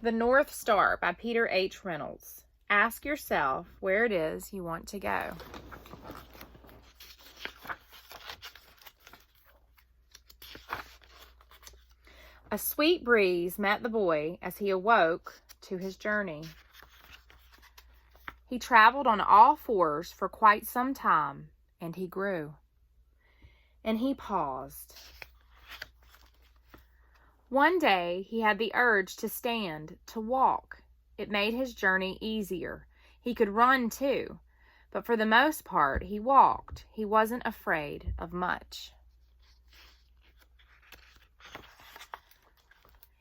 The North Star by Peter H Reynolds. Ask yourself where it is you want to go. A sweet breeze met the boy as he awoke to his journey. He traveled on all fours for quite some time, and he grew. And he paused. One day he had the urge to stand, to walk. It made his journey easier. He could run too, but for the most part he walked. He wasn't afraid of much.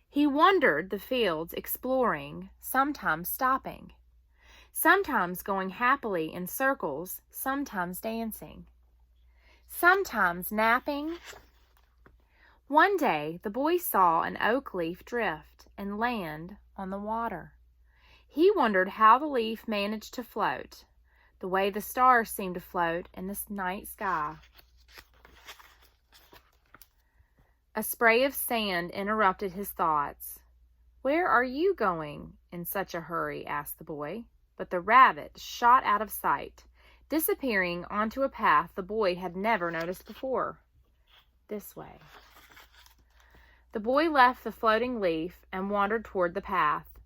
He wandered the fields exploring, sometimes stopping, sometimes going happily in circles, sometimes dancing, sometimes napping. One day the boy saw an oak leaf drift and land on the water. He wondered how the leaf managed to float, the way the stars seemed to float in this night sky. A spray of sand interrupted his thoughts. "Where are you going in such a hurry?" asked the boy. But the rabbit shot out of sight, disappearing onto a path the boy had never noticed before. This way. The boy left the floating leaf and wandered toward the path.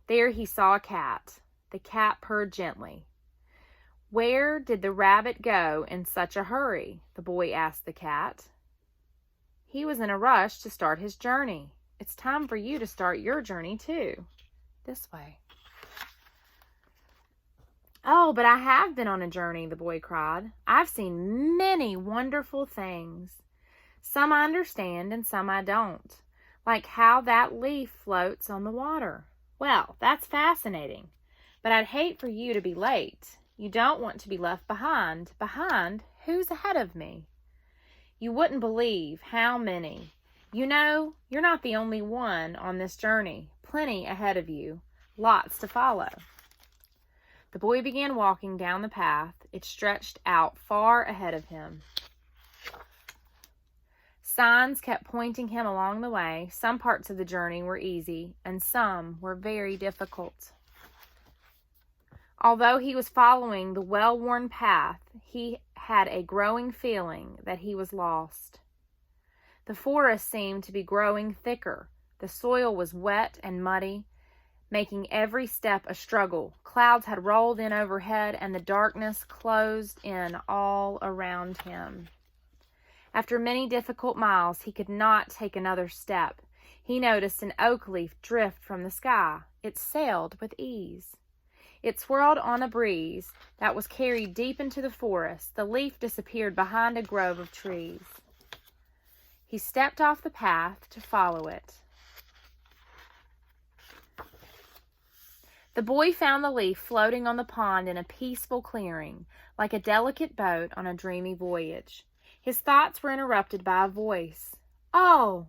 There he saw a cat. The cat purred gently. "Where did the rabbit go in such a hurry?" the boy asked the cat. "He was in a rush to start his journey. It's time for you to start your journey too. This way." "Oh, but I have been on a journey," the boy cried. "I've seen many wonderful things. Some I understand and some I don't. Like how that leaf floats on the water. Well, that's fascinating. But I'd hate for you to be late. You don't want to be left behind. Behind? Who's ahead of me? You wouldn't believe how many. You know, you're not the only one on this journey. Plenty ahead of you. Lots to follow." The boy began walking down the path. It stretched out far ahead of him. Signs kept pointing him along the way. Some parts of the journey were easy, and some were very difficult. Although he was following the well-worn path, he had a growing feeling that he was lost. The forest seemed to be growing thicker. The soil was wet and muddy, making every step a struggle. Clouds had rolled in overhead, and the darkness closed in all around him. After many difficult miles, he could not take another step. He noticed an oak leaf drift from the sky. It sailed with ease. It swirled on a breeze that was carried deep into the forest. The leaf disappeared behind a grove of trees. He stepped off the path to follow it. The boy found the leaf floating on the pond in a peaceful clearing, like a delicate boat on a dreamy voyage. His thoughts were interrupted by a voice. "Oh,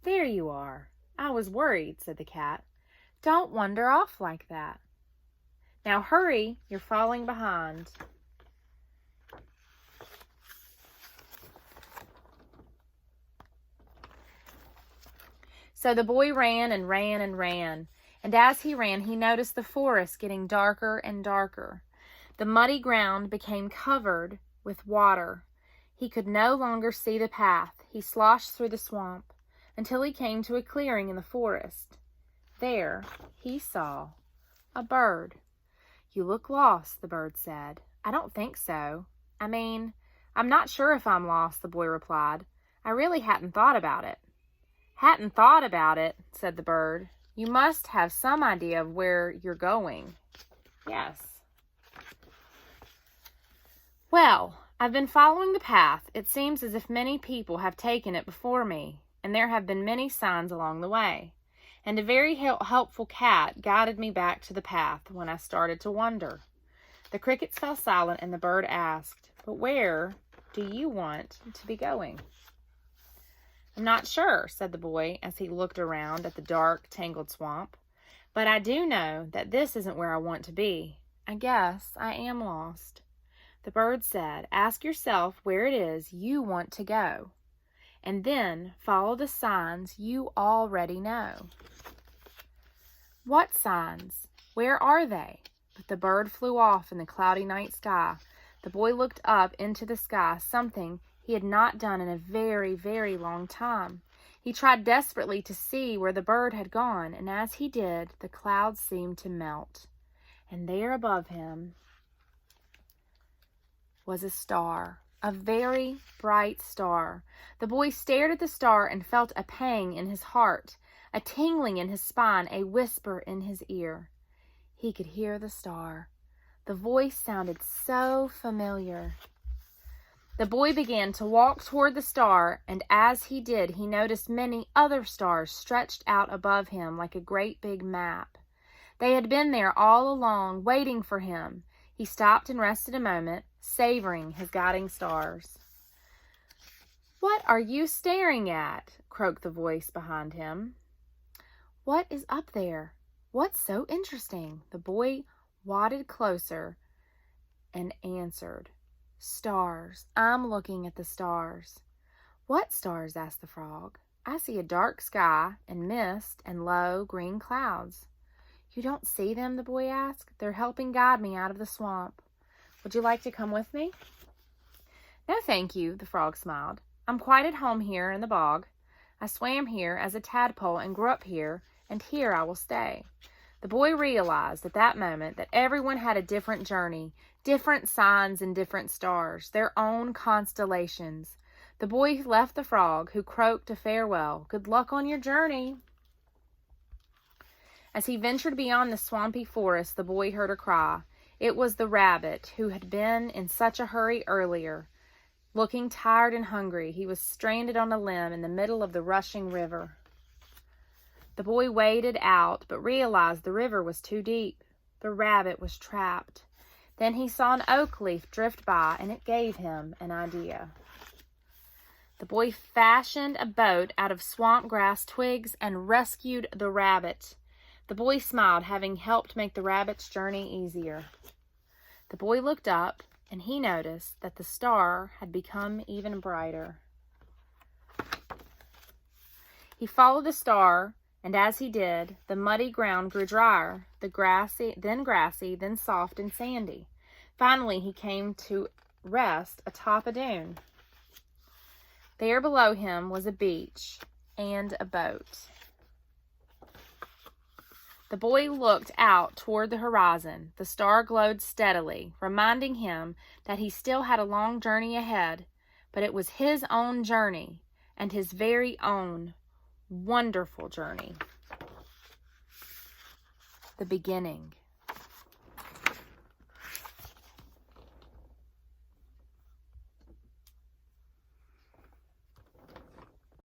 there you are. I was worried," said the cat. "Don't wander off like that. Now hurry, you're falling behind." So the boy ran and ran and ran, and as he ran, he noticed the forest getting darker and darker. The muddy ground became covered with water. He could no longer see the path. He sloshed through the swamp until he came to a clearing in the forest. There he saw a bird. "You look lost," the bird said. "I don't think so. I'm not sure if I'm lost," the boy replied. "I really hadn't thought about it." "Hadn't thought about it," said the bird. "You must have some idea of where you're going." "Yes." "Well, I've been following the path. It seems as if many people have taken it before me, and there have been many signs along the way. And a very helpful cat guided me back to the path when I started to wander." The crickets fell silent, and the bird asked, "But where do you want to be going?" "I'm not sure," said the boy as he looked around at the dark, tangled swamp. "But I do know that this isn't where I want to be. I guess I am lost." The bird said, "Ask yourself where it is you want to go, and then follow the signs you already know." What signs? Where are they? But the bird flew off in the cloudy night sky. The boy looked up into the sky, something he had not done in a very, very long time. He tried desperately to see where the bird had gone, and as he did, the clouds seemed to melt. And there above him was a star, a very bright star. The boy stared at the star and felt a pang in his heart, a tingling in his spine, a whisper in his ear. He could hear the star. The voice sounded so familiar. The boy began to walk toward the star, and as he did, he noticed many other stars stretched out above him like a great big map. They had been there all along, waiting for him. He stopped and rested a moment, savoring his guiding stars. "What are you staring at?" croaked the voice behind him. "What is up there? What's so interesting?" The boy wadded closer and answered, "Stars. I'm looking at the stars." "What stars?" asked the frog. "I see a dark sky and mist and low green clouds." "You don't see them?" the boy asked. "They're helping guide me out of the swamp. Would you like to come with me?" "No, thank you," the frog smiled. "I'm quite at home here in the bog. I swam here as a tadpole and grew up here, and here I will stay." The boy realized at that moment that everyone had a different journey, different signs and different stars, their own constellations. The boy left the frog, who croaked a farewell. "Good luck on your journey." As he ventured beyond the swampy forest, the boy heard a cry. It was the rabbit, who had been in such a hurry earlier. Looking tired and hungry, he was stranded on a limb in the middle of the rushing river. The boy waded out, but realized the river was too deep. The rabbit was trapped. Then he saw an oak leaf drift by, and it gave him an idea. The boy fashioned a boat out of swamp grass twigs and rescued the rabbit. The boy smiled, having helped make the rabbit's journey easier. The boy looked up, and he noticed that the star had become even brighter. He followed the star, and as he did, the muddy ground grew drier, grassy, then soft and sandy. Finally, he came to rest atop a dune. There below him was a beach and a boat. The boy looked out toward the horizon. The star glowed steadily, reminding him that he still had a long journey ahead, but it was his own journey, and his very own wonderful journey. The beginning.